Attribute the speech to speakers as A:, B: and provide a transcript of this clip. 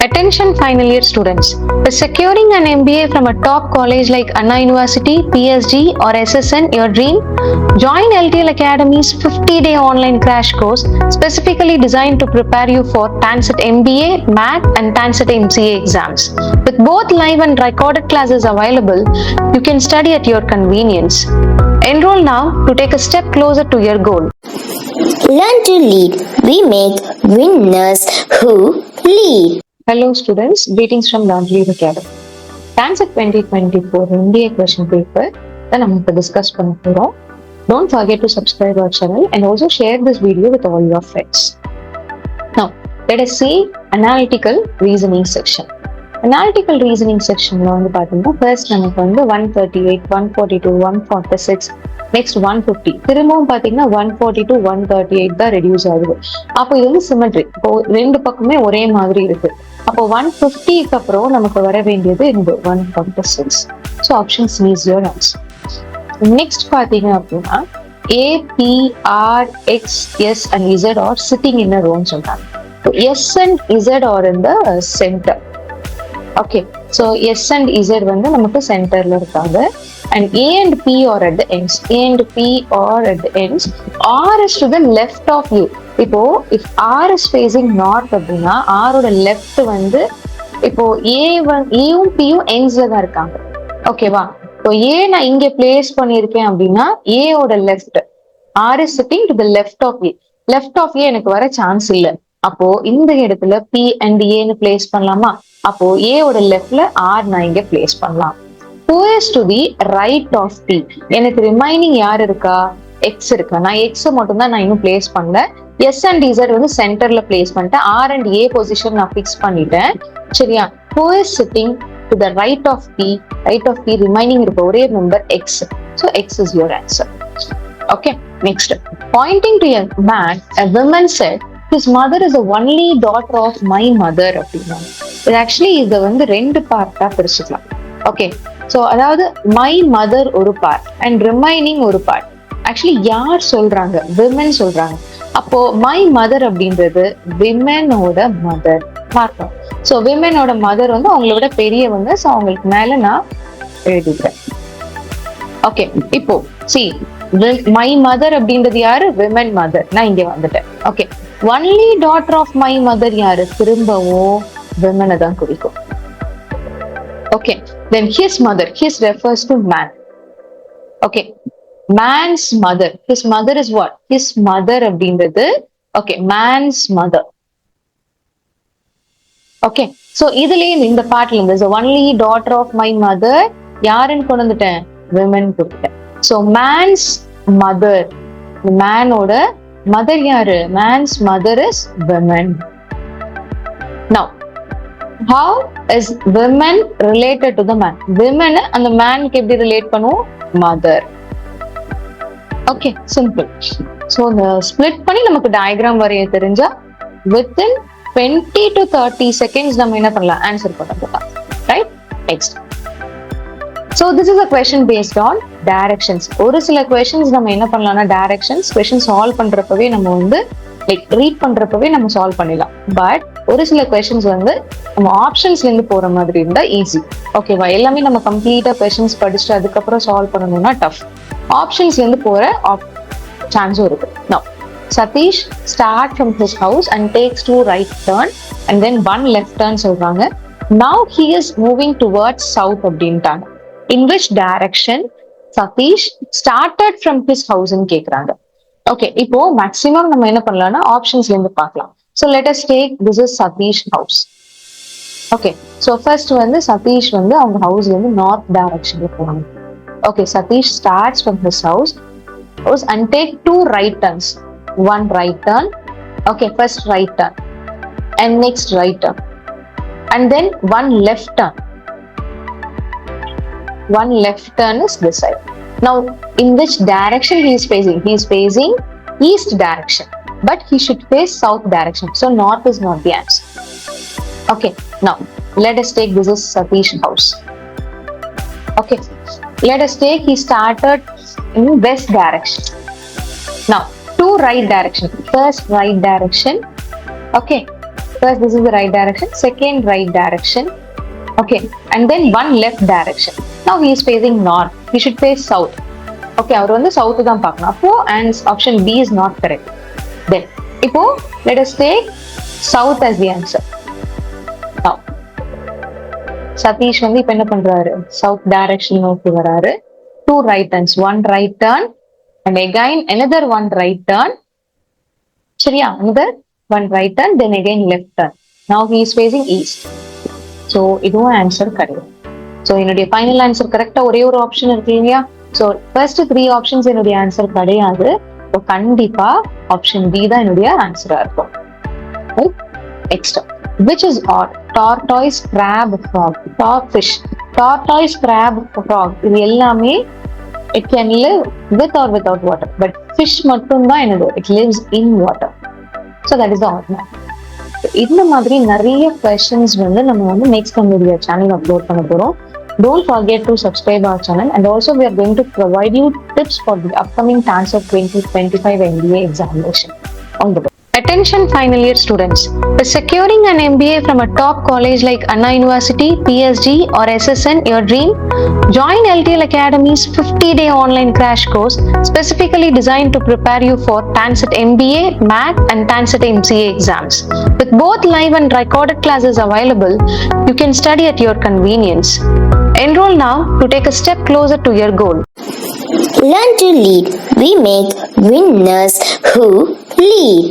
A: Attention final year students. For securing an MBA from a top college like Anna University, PSG or SSN, your dream? Join LTL Academy's 50-day online crash course specifically designed to prepare you for TANCET MBA, MAT and TANCET MCA exams. With both live and recorded classes available, you can study at your convenience. Enroll now to take a step closer to your goal.
B: Learn to lead. We make winners who lead.
A: Hello students, greetings from LTL Academy. TANCET 2024 MBA question paper தான் நம்ம discuss பண்ண போறோம். Don't forget to subscribe our channel and also share this video with all your friends. Now, let us see analytical reasoning section. Analytical reasoning sectionல வந்து பாத்தீங்கன்னா first நமக்கு வந்து 138, 142, 146, next 150. திரும்பவும் பாத்தீங்கன்னா 142, 138 தான் ரெடியூஸ் ஆகுது. அப்போ இது வந்து சிமெட்ரி. இப்போ ரெண்டு பக்கமே ஒரே மாதிரி இருக்கு. அப்போ 150க்கு அப்புறம் நமக்கு வர வேண்டியது இந்த 146. So option C is your answer. Next பாத்தீங்க அப்படின்னா A, P, R, X, S and Z are sitting in a row சொல்றாங்க. S and Z are in the center. Okay, so S and Z வந்து நமக்கு சென்டர்ல இருக்காங்க. And A and P are at the ends. A and P are at the ends. R is to the left of you. இப்போ if R is facing north அப்படின்னா R ஓட left வந்து இப்போ ஏயும் பியும் எண்ட்ஸ்ல தான் இருக்காங்க. ஓகேவா? இப்போ ஏ நான் இங்க பிளேஸ் பண்ணிருக்கேன் அப்படின்னா ஏ ஓட left R is sitting to the left of A. Left of A எனக்கு வர சான்ஸ் இல்ல. அப்போ இந்த இடத்துல P and A ன்னு பிளேஸ் பண்ணலாமா? அப்போ A ஓட லெஃப்ட்ல R நான் இங்க பிளேஸ் பண்ணலாம். Who is to the right of P? எனக்கு ரிமைனிங் யார் இருக்கா? X இருக்கா? நான் X மட்டும் தான் நான் இன்னும் பிளேஸ் பண்ணல. S and Z வந்து சென்டர்ல பிளேஸ் பண்ணிட்டேன். R and A பொசிஷன் நான் பிக்ஸ் பண்ணிட்டேன். சரியா? Who is sitting to the right of P? Right of P remaining இருக்க ஒரே number X. So X is your answer. Okay, next. Pointing to a man, a woman said, his mother is the only daughter of my mother அப்படின்னா இது actually இதை வந்து ரெண்டு பார்ட்டா பிரிச்சுக்கலாம். Okay, so அதாவது my mother ஒரு பார்ட் அண்ட் ரிமைனிங் ஒரு part. Actually யார் சொல்றாங்க? விமன் சொல்றாங்க. அப்போ மை மதர் அப்படின்றது விமனோட மதர் பார்ப்போம். ஸோ விமனோட மதர் வந்து அவங்கள விட பெரியவங்க. ஸோ அவங்களுக்கு மேல நான் எழுதிக்கிறேன். ஓகே, இப்போ சி மை மதர் அப்படின்றது யாரு? Women mother. நான் இங்க வந்துட்டேன். Okay, only daughter of my mother யாரு? திரும்பவும் விமனை தான் குறிக்கும். Okay, then his mother, his refers to man. Okay, man's mother, his mother is what? His mother அப்படின்றது okay, man's mother. Okay, so இதுலயே இந்த பாட்டுல இருந்து the only daughter of my mother யாருன்னு கொண்டு வந்துட்டேன்? women கொடுத்துட்டேன். So man's mother, மேனோட மதர் யாரு? man's mother is women. Now how is women related to the man? Women அந்த மேனுக்கு எப்படி ரிலேட் பண்ணுவோம்? மதர். Okay, simple. ஸோ இந்த ஸ்பிளிட் பண்ணி நமக்கு டயக்ராம் வரைய தெரிஞ்சா within 20 to 30 seconds நம்ம என்ன பண்ணலாம்? ஆன்சர் பண்ண போகலாம். Right? Next. So this is a question based on directions. ஒரு சில questions நம்ம என்ன பண்ணலாம்னா directions question சால்வ் பண்றப்பவே நம்ம வந்து லைக் ரீட் பண்றப்பவே நம்ம சால்வ் பண்ணிடலாம். பட் ஒரு சில கொஸ்டின்ஸ் வந்து நம்ம ஆப்ஷன்ஸ்ல இருந்து போற மாதிரி இருந்தா ஈஸி. ஓகேவா? எல்லாமே நம்ம கம்ப்ளீட்டா கொஸ்டின்ஸ் படிச்சுட்டு அதுக்கப்புறம் சால்வ் பண்ணணும்னா டஃப். ஆப்ஷன்ஸ்ல இருந்து போற சான்ஸும் இருக்கு. Now, Satish start from his house and takes 2 right turn and then 1 left turn சொல்றாங்க. Now he is moving towards south அப்படின்ட்டாங்க. In which direction Satish started from his house ன்னு கேக்குறாங்க. ஓகே, இப்போ maximum நம்ம என்ன பண்ணலாம்னா ஆப்ஷன்ஸ்ல இருந்து பார்க்கலாம். So let us take this is Satish house. Okay, so first வந்து சதீஷ் வந்து அவங்க ஹவுஸ்ல இருந்து நார்த் டைரக்ஷன்ல போறாங்க. Okay, Satish starts from his house and take 2 right turns. 1 right turn. Okay, first right turn and next right turn and then 1 left turn. 1 left turn is this side. Now, in which direction he is facing? He is facing east direction, but he should face south direction. So, north is not the answer. Okay, now, let us take this is Satish house. Okay, let us take he started in west direction. Now, 2 right direction. First right direction. Okay, First, this is the right direction. Second, right direction. Okay, and then one left direction. Now he is facing north. He should face south. Okay, அவர் வந்து south தான் பார்க்கணும். அப்போ and option B is not correct. Then, இப்போ let us take south as the answer. Now, Satish வந்து இப்ப என்ன பண்றாரு? South direction நோக்கி வராரு. 2 right turns, 1 right turn and again another 1 right turn. சரியா? Another 1 right turn, then again left turn. Now he is facing east. So இதுவும் answer கிடையாது. So என்னுடைய ஃபைனல் ஆன்சர் கரெக்டா ஒரே ஒரு ஆப்ஷன் இருக்கு இல்லையா? ஸோ ஃபர்ஸ்ட் 3 ஆப்ஷன்ஸ் என்னுடைய ஆன்சர் கிடையாது. ஸோ கண்டிப்பா ஆப்ஷன் பி தான் என்னுடைய ஆன்சரா இருக்கும். Next, which is odd? Tortoise, crab, frog. Fish. Tortoise, crab, frog. இது எல்லாமே it can live with or without water. But fish மட்டும் தான் என்னது? It lives in water. So that is the odd one. இந்த மாதிரி நிறைய questions வந்து நம்ம வந்து next நம்மளுடைய channel upload பண்ண போறோம். Don't forget to subscribe our channel, and also we are going to provide you tips for the upcoming TANCET 2025 MBA examination. All the best. Attention final year students. Is securing an MBA from a top college like Anna University, PSG or SSN your dream? Join LTL Academy's 50-day online crash course specifically designed to prepare you for TANCET MBA, MAT and TANCET MCA exams. With both live and recorded classes available, you can study at your convenience. Enroll now to take a step closer to your goal.
B: Learn to lead. We make winners who lead.